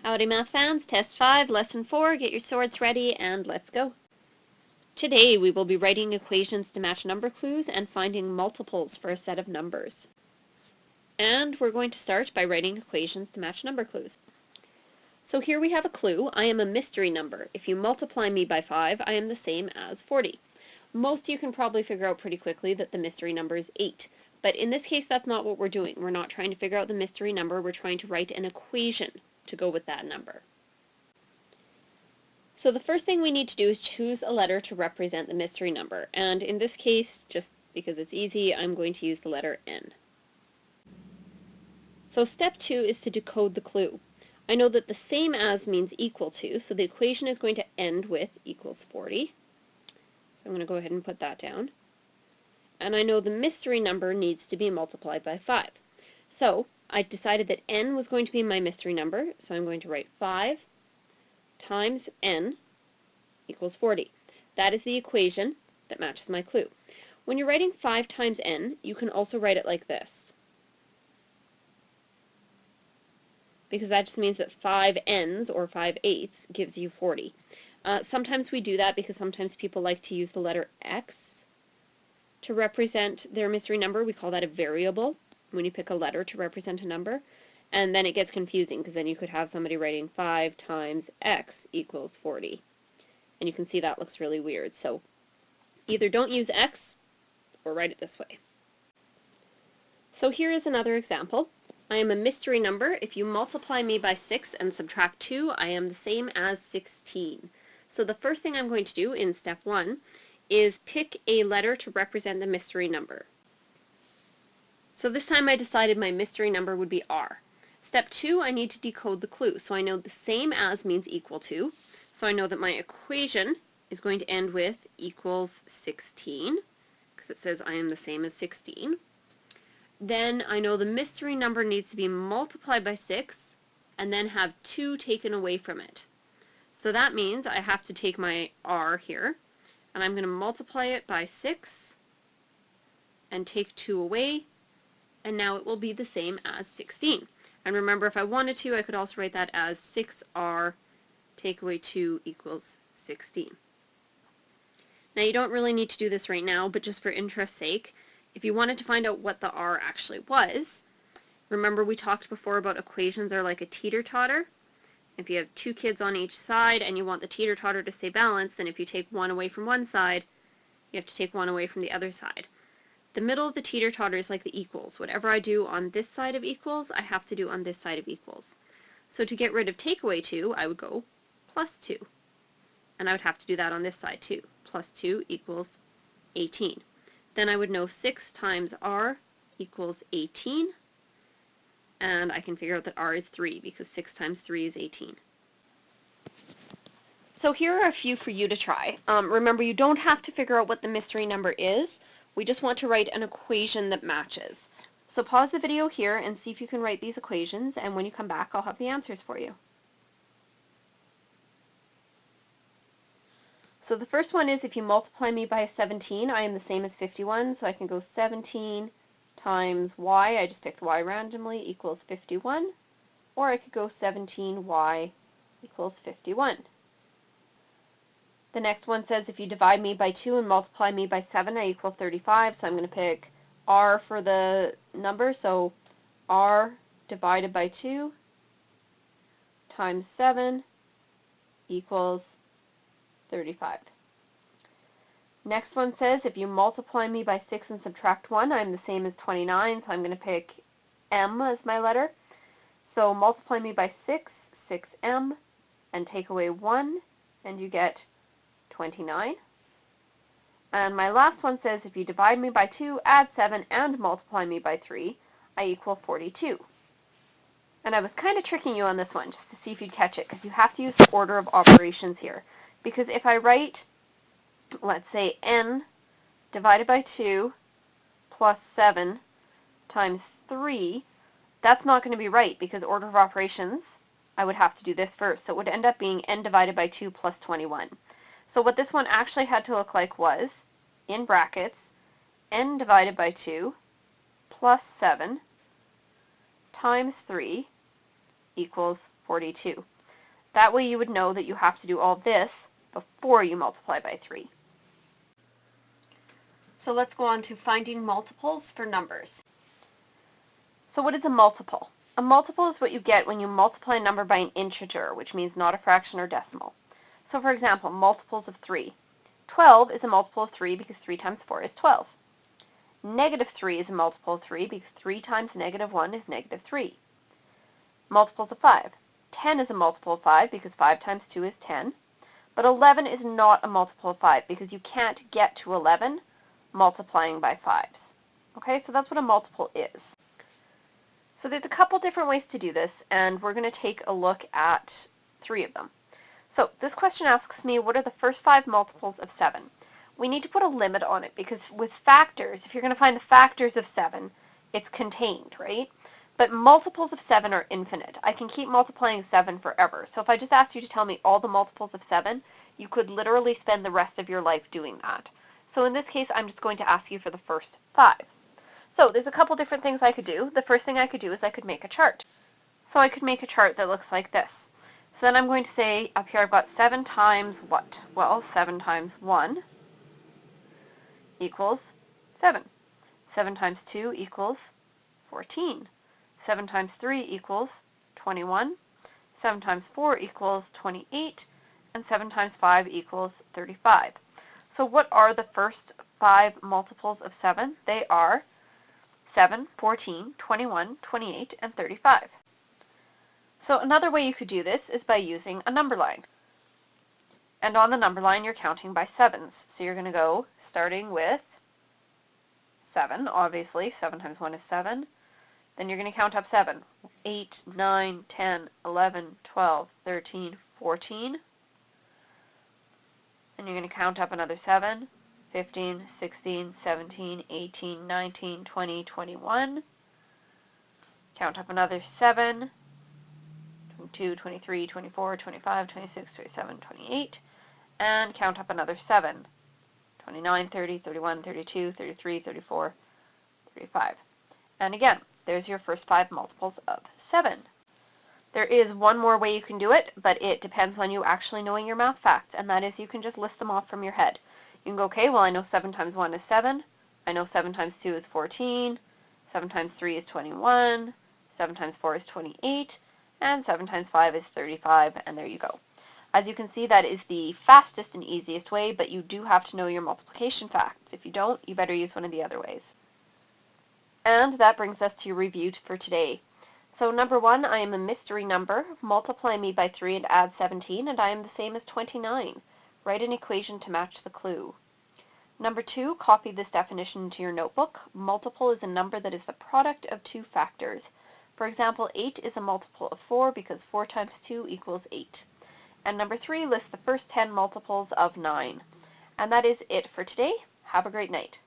Howdy math fans, test 5, lesson 4, get your swords ready and let's go. Today we will be writing equations to match number clues and finding multiples for a set of numbers. And we're going to start by writing equations to match number clues. So here we have a clue. I am a mystery number. If you multiply me by 5, I am the same as 40. Most of you can probably figure out pretty quickly that the mystery number is 8. But in this case, that's not what we're doing. We're not trying to figure out the mystery number. We're trying to write an equation to go with that number. So the first thing we need to do is choose a letter to represent the mystery number. And in this case, just because it's easy, I'm going to use the letter N. So step 2 is to decode the clue. I know that the same as means equal to, so the equation is going to end with equals 40. So I'm going to go ahead and put that down. And I know the mystery number needs to be multiplied by 5. So I decided that n was going to be my mystery number, so I'm going to write 5 times n equals 40. That is the equation that matches my clue. When you're writing 5 times n, you can also write it like this, because that just means that 5 n's, or 5 eighths, gives you 40. Sometimes we do that because sometimes people like to use the letter x to represent their mystery number. We call that a variable when you pick a letter to represent a number. And then it gets confusing because then you could have somebody writing 5 times x equals 40. And you can see that looks really weird. So either don't use x or write it this way. So here is another example. I am a mystery number. If you multiply me by 6 and subtract 2, I am the same as 16. So the first thing I'm going to do in step 1 is pick a letter to represent the mystery number. So this time I decided my mystery number would be R. Step 2, I need to decode the clue. So I know the same as means equal to. So I know that my equation is going to end with equals 16, because it says I am the same as 16. Then I know the mystery number needs to be multiplied by 6 and then have 2 taken away from it. So that means I have to take my R here, and I'm going to multiply it by 6 and take 2 away, and now it will be the same as 16. And remember, if I wanted to, I could also write that as 6r take away 2 equals 16. Now you don't really need to do this right now, but just for interest's sake, if you wanted to find out what the r actually was, remember we talked before about equations are like a teeter-totter. If you have 2 kids on each side and you want the teeter-totter to stay balanced, then if you take 1 away from one side, you have to take 1 away from the other side. The middle of the teeter-totter is like the equals. Whatever I do on this side of equals, I have to do on this side of equals. So to get rid of take away 2, I would go plus 2. And I would have to do that on this side too. Plus 2 equals 18. Then I would know 6 times r equals 18. And I can figure out that r is 3, because 6 times 3 is 18. So here are a few for you to try. Remember, you don't have to figure out what the mystery number is. We just want to write an equation that matches. So pause the video here and see if you can write these equations, and when you come back, I'll have the answers for you. So the first one is, if you multiply me by 17, I am the same as 51, so I can go 17 times y, I just picked y randomly, equals 51, or I could go 17y equals 51. The next one says, if you divide me by 2 and multiply me by 7, I equal 35, so I'm going to pick r for the number, so r divided by 2 times 7 equals 35. Next one says, if you multiply me by 6 and subtract 1, I'm the same as 29, so I'm going to pick m as my letter. So multiply me by 6, 6m, and take away 1, and you get 29. And my last one says, if you divide me by 2, add 7, and multiply me by 3, I equal 42. And I was kind of tricking you on this one, just to see if you'd catch it, because you have to use the order of operations here. Because if I write, let's say, n divided by 2 plus 7 times 3, that's not going to be right, because order of operations, I would have to do this first. So it would end up being n divided by 2 plus 21. So what this one actually had to look like was, in brackets, n divided by 2 plus 7 times 3 equals 42. That way you would know that you have to do all this before you multiply by 3. So let's go on to finding multiples for numbers. So what is a multiple? A multiple is what you get when you multiply a number by an integer, which means not a fraction or decimal. So for example, multiples of 3. 12 is a multiple of 3 because 3 times 4 is 12. Negative 3 is a multiple of 3 because 3 times negative 1 is negative 3. Multiples of 5. 10 is a multiple of 5 because 5 times 2 is 10. But 11 is not a multiple of 5 because you can't get to 11 multiplying by 5s. Okay, so that's what a multiple is. So there's a couple different ways to do this, and we're going to take a look at 3 of them. So this question asks me, what are the first 5 multiples of 7? We need to put a limit on it because with factors, if you're going to find the factors of 7, it's contained, right? But multiples of 7 are infinite. I can keep multiplying 7 forever. So if I just asked you to tell me all the multiples of 7, you could literally spend the rest of your life doing that. So in this case, I'm just going to ask you for the first 5. So there's a couple different things I could do. The first thing I could do is I could make a chart. So I could make a chart that looks like this. So then I'm going to say up here I've got 7 times what? Well, 7 times 1 equals 7. 7 times 2 equals 14. 7 times 3 equals 21. 7 times 4 equals 28. And 7 times 5 equals 35. So what are the first 5 multiples of 7? They are 7, 14, 21, 28, and 35. So another way you could do this is by using a number line. And on the number line, you're counting by 7s. So you're going to go starting with 7, obviously. 7 times 1 is 7. Then you're going to count up 7. 8, 9, 10, 11, 12, 13, 14. And you're going to count up another 7. 15, 16, 17, 18, 19, 20, 21. Count up another 7. 22, 23, 24, 25, 26, 27, 28. And count up another 7. 29, 30, 31, 32, 33, 34, 35. And again, there's your first 5 multiples of 7. There is one more way you can do it, but it depends on you actually knowing your math facts, and that is you can just list them off from your head. You can go, okay, well I know 7 times 1 is 7, I know 7 times 2 is 14, 7 times 3 is 21, 7 times 4 is 28, and 7 times 5 is 35, and there you go. As you can see, that is the fastest and easiest way, but you do have to know your multiplication facts. If you don't, you better use one of the other ways. And that brings us to your review for today. So number 1, I am a mystery number. Multiply me by 3 and add 17, and I am the same as 29. Write an equation to match the clue. Number 2, copy this definition into your notebook. Multiple is a number that is the product of 2 factors. For example, 8 is a multiple of 4 because 4 times 2 equals 8. And number 3, list the first 10 multiples of 9. And that is it for today. Have a great night.